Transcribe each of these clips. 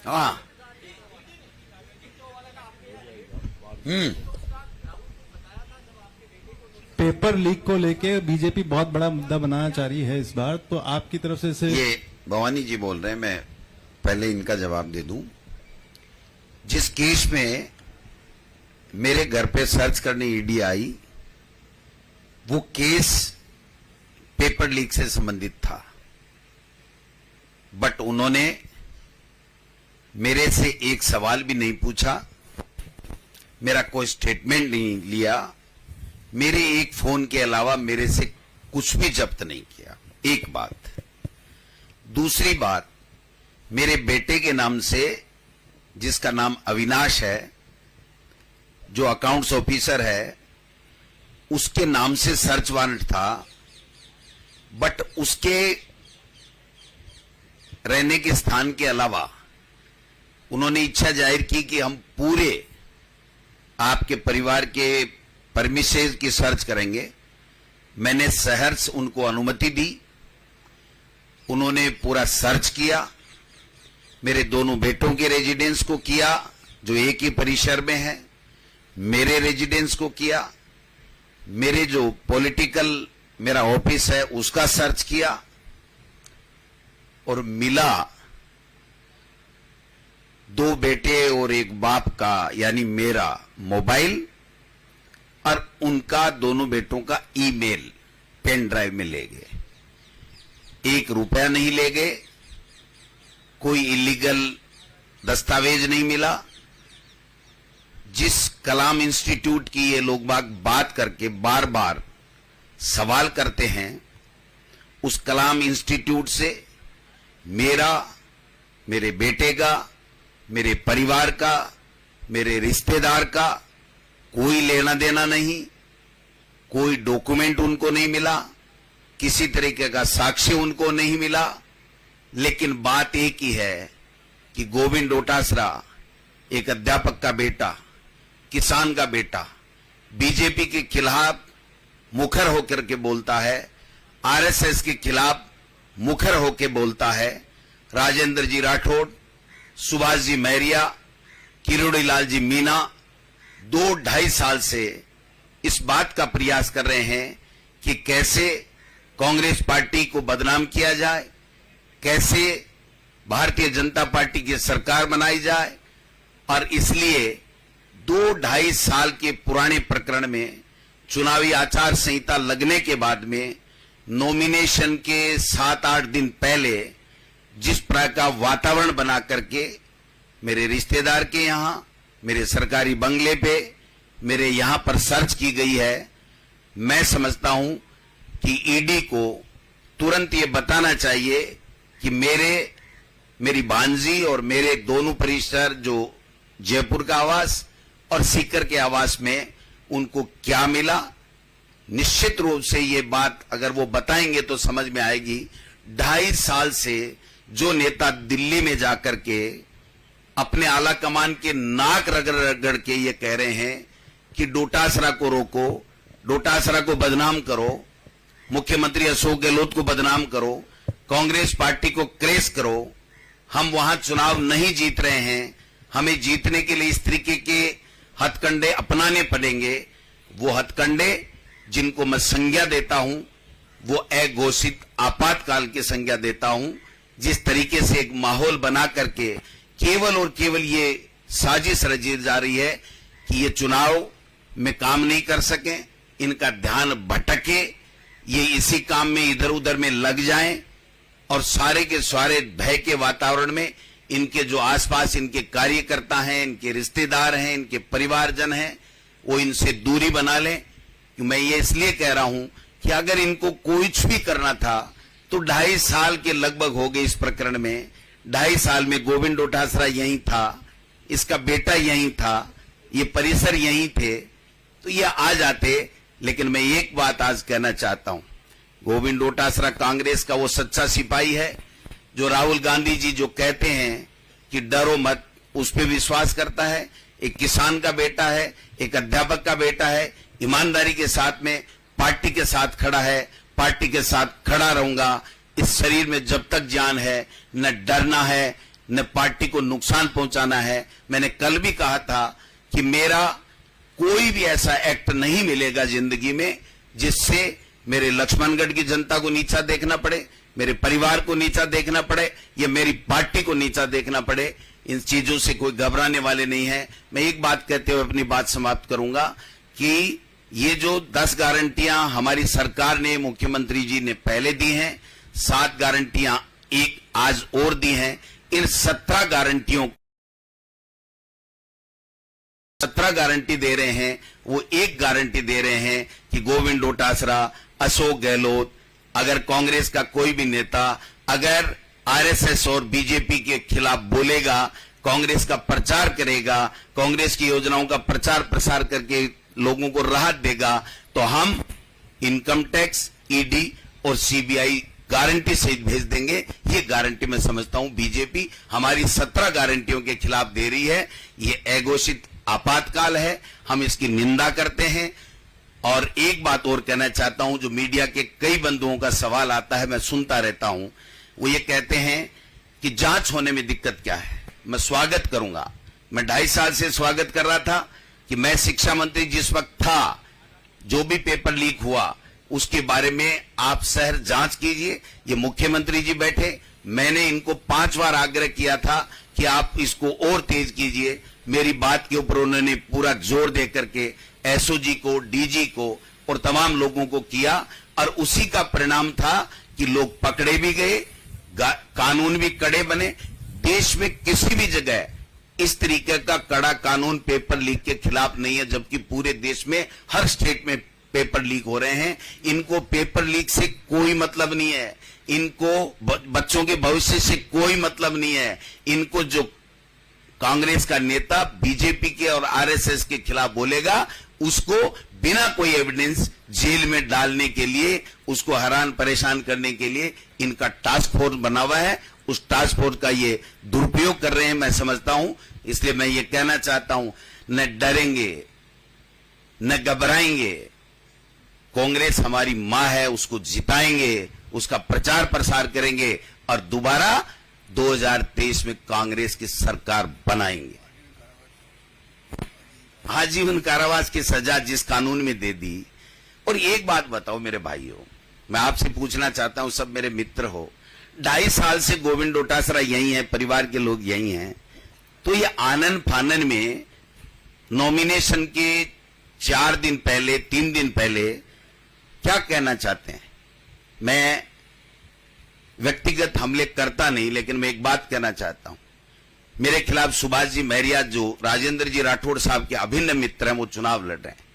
हाँ। Paper leak को लेके बीजेपी बहुत बड़ा मुद्दा बनाना चाह रही है इस बार, तो आपकी तरफ से इसे... ये भवानी जी बोल रहे हैं, मैं पहले इनका जवाब दे दूं। जिस केस में मेरे घर पे सर्च करने ईडी आई, वो केस पेपर लीक से संबंधित था, बट उन्होंने मेरे से एक सवाल भी नहीं पूछा, मेरा कोई स्टेटमेंट नहीं लिया, मेरे एक फोन के अलावा मेरे से कुछ भी जब्त नहीं किया। एक बात। दूसरी बात, मेरे बेटे के नाम से, जिसका नाम अविनाश है, जो अकाउंट्स ऑफिसर है, उसके नाम से सर्च वारंट था, बट उसके रहने के स्थान के अलावा उन्होंने इच्छा जाहिर की कि हम पूरे आपके परिवार के परमिसेस की सर्च करेंगे। मैंने सहर्ष उनको अनुमति दी, उन्होंने पूरा सर्च किया, मेरे दोनों बेटों के रेजिडेंस को किया जो एक ही परिसर में है, मेरे रेजिडेंस को किया, मेरे जो पॉलिटिकल मेरा ऑफिस है उसका सर्च किया, और मिला दो बेटे और एक बाप का, यानी मेरा मोबाइल और उनका दोनों बेटों का ईमेल पेन ड्राइव में ले गए। 1 रुपया नहीं ले गए, कोई इलीगल दस्तावेज नहीं मिला। जिस कलाम इंस्टीट्यूट की ये लोग बात करके बार बार सवाल करते हैं, उस कलाम इंस्टीट्यूट से मेरा, मेरे बेटे का, मेरे परिवार का, मेरे रिश्तेदार का कोई लेना देना नहीं, कोई डॉक्यूमेंट उनको नहीं मिला, किसी तरीके का साक्ष्य उनको नहीं मिला। लेकिन बात एक ही है कि गोविंद डोटासरा एक अध्यापक का बेटा, किसान का बेटा, बीजेपी के खिलाफ मुखर होकर के बोलता है, आरएसएस के खिलाफ मुखर होकर बोलता है। राजेंद्र जी राठौड़, सुभाष जी मैरिया, किरोड़ी लाल जी मीना 2-2.5 साल से इस बात का प्रयास कर रहे हैं कि कैसे कांग्रेस पार्टी को बदनाम किया जाए, कैसे भारतीय जनता पार्टी की सरकार बनाई जाए। और इसलिए 2-2.5 साल के पुराने प्रकरण में चुनावी आचार संहिता लगने के बाद में नॉमिनेशन के 7-8 दिन पहले जिस प्रकार का वातावरण बना करके मेरे रिश्तेदार के यहां, मेरे सरकारी बंगले पे, मेरे यहां पर सर्च की गई है, मैं समझता हूं कि ईडी को तुरंत ये बताना चाहिए कि मेरी भांजी और मेरे दोनों परिसर, जो जयपुर का आवास और सीकर के आवास में, उनको क्या मिला। निश्चित रूप से ये बात अगर वो बताएंगे तो समझ में आएगी। 2.5 साल से जो नेता दिल्ली में जाकर के अपने आला कमान के नाक रगड़ रगड़ के ये कह रहे हैं कि डोटासरा को रोको, डोटासरा को बदनाम करो, मुख्यमंत्री अशोक गहलोत को बदनाम करो, कांग्रेस पार्टी को क्रेश करो, हम वहां चुनाव नहीं जीत रहे हैं, हमें जीतने के लिए इस तरीके के हथकंडे अपनाने पड़ेंगे। वो हथकंडे जिनको मैं संज्ञा देता हूं, वो अघोषित आपातकाल की संज्ञा देता हूं। जिस तरीके से एक माहौल बना करके केवल और केवल ये साजिश रची जा रही है कि ये चुनाव में काम नहीं कर सके, इनका ध्यान भटके, ये इसी काम में इधर उधर में लग जाएं और सारे के सारे भय के वातावरण में इनके जो आसपास इनके कार्यकर्ता हैं, इनके रिश्तेदार हैं, इनके परिवारजन हैं, वो इनसे दूरी बना लें। मैं ये इसलिए कह रहा हूं कि अगर इनको कुछ भी करना था तो 2.5 साल के लगभग हो गए इस प्रकरण में। 2.5 साल में गोविंद डोटासरा यहीं था, इसका बेटा यहीं था, ये परिसर यहीं थे, तो ये आ जाते। लेकिन मैं एक बात आज कहना चाहता हूं, गोविंद डोटासरा कांग्रेस का वो सच्चा सिपाही है जो राहुल गांधी जी जो कहते हैं कि डरो मत, उस पर विश्वास करता है। एक किसान का बेटा है, एक अध्यापक का बेटा है, ईमानदारी के साथ में पार्टी के साथ खड़ा है, पार्टी के साथ खड़ा रहूंगा। इस शरीर में जब तक जान है, न डरना है, न पार्टी को नुकसान पहुंचाना है। मैंने कल भी कहा था कि मेरा कोई भी ऐसा एक्ट नहीं मिलेगा जिंदगी में जिससे मेरे लक्ष्मणगढ़ की जनता को नीचा देखना पड़े, मेरे परिवार को नीचा देखना पड़े या मेरी पार्टी को नीचा देखना पड़े। इन चीजों से कोई घबराने वाले नहीं है। मैं एक बात कहते हुए अपनी बात समाप्त करूंगा कि ये जो 10 गारंटियां हमारी सरकार ने, मुख्यमंत्री जी ने पहले दी हैं, 7 गारंटियां एक आज और दी हैं। इन 17 गारंटियों 17 गारंटी दे रहे हैं, वो एक गारंटी दे रहे हैं कि गोविंद डोटासरा, अशोक गहलोत, अगर कांग्रेस का कोई भी नेता अगर आरएसएस और बीजेपी के खिलाफ बोलेगा, कांग्रेस का प्रचार करेगा, कांग्रेस की योजनाओं का प्रचार प्रसार करके लोगों को राहत देगा, तो हम इनकम टैक्स, ईडी और सीबीआई गारंटी सहित भेज देंगे। ये गारंटी मैं समझता हूं बीजेपी हमारी 17 गारंटियों के खिलाफ दे रही है। ये अघोषित आपातकाल है, हम इसकी निंदा करते हैं। और एक बात और कहना चाहता हूं, जो मीडिया के कई बंधुओं का सवाल आता है, मैं सुनता रहता हूं, वो ये कहते हैं कि जांच होने में दिक्कत क्या है। मैं स्वागत करूंगा, मैं 2.5 साल से स्वागत कर रहा था कि मैं शिक्षा मंत्री जिस वक्त था, जो भी पेपर लीक हुआ उसके बारे में आप शहर जांच कीजिए। ये मुख्यमंत्री जी बैठे, मैंने इनको 5 बार आग्रह किया था कि आप इसको और तेज कीजिए। मेरी बात के ऊपर उन्होंने पूरा जोर दे करके एसओजी को, डीजी को और तमाम लोगों को किया, और उसी का परिणाम था कि लोग पकड़े भी गए, कानून भी कड़े बने। देश में किसी भी जगह इस तरीके का कड़ा कानून पेपर लीक के खिलाफ नहीं है, जबकि पूरे देश में हर स्टेट में पेपर लीक हो रहे हैं। इनको पेपर लीक से कोई मतलब नहीं है, इनको बच्चों के भविष्य से कोई मतलब नहीं है। इनको जो कांग्रेस का नेता बीजेपी के और आरएसएस के खिलाफ बोलेगा, उसको बिना कोई एविडेंस जेल में डालने के लिए, उसको हैरान परेशान करने के लिए इनका टास्क फोर्स बना हुआ है। उस टास्क फोर्स का ये दुरुपयोग कर रहे हैं, मैं समझता हूं। इसलिए मैं ये कहना चाहता हूं, न डरेंगे न घबराएंगे। कांग्रेस हमारी मां है, उसको जिताएंगे, उसका प्रचार प्रसार करेंगे और दोबारा 2023 में कांग्रेस की सरकार बनाएंगे। आजीवन कारावास की सजा जिस कानून में दे दी। और एक बात बताओ मेरे भाइयों, मैं आपसे पूछना चाहता हूं, सब मेरे मित्र हो, 2.5 साल से गोविंद डोटासरा यही है, परिवार के लोग यही हैं, तो ये आनन फानन में नॉमिनेशन के 4 दिन पहले, 3 दिन पहले क्या कहना चाहते हैं? मैं व्यक्तिगत हमले करता नहीं, लेकिन मैं एक बात कहना चाहता हूं। मेरे खिलाफ सुभाष जी महरिया, जो राजेंद्र जी राठौड़ साहब के अभिन्न मित्र हैं, वो चुनाव लड़ रहे हैं।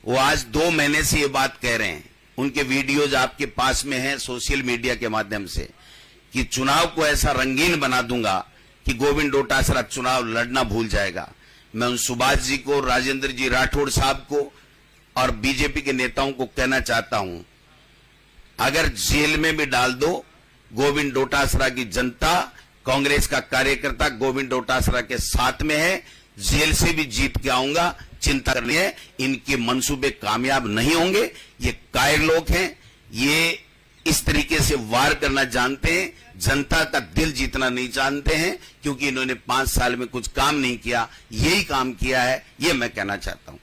वो आज 2 महीने से ये बात कह रहे हैं, उनके वीडियोज आपके पास में हैं सोशल मीडिया के माध्यम से, कि चुनाव को ऐसा रंगीन बना दूंगा कि गोविंद डोटासरा चुनाव लड़ना भूल जाएगा। मैं उन सुभाष जी को, राजेंद्र जी राठौड़ साहब को और बीजेपी के नेताओं को कहना चाहता हूं, अगर जेल में भी डाल दो, गोविंद डोटासरा की जनता, कांग्रेस का कार्यकर्ता गोविंद डोटासरा के साथ में है। जेल से भी जीत के आऊंगा, चिंता करनी है। इनके मंसूबे कामयाब नहीं होंगे। ये कायर लोग हैं, ये इस तरीके से वार करना जानते हैं, जनता का दिल जीतना नहीं जानते हैं, क्योंकि इन्होंने 5 साल में कुछ काम नहीं किया, यही काम किया है, ये मैं कहना चाहता हूं।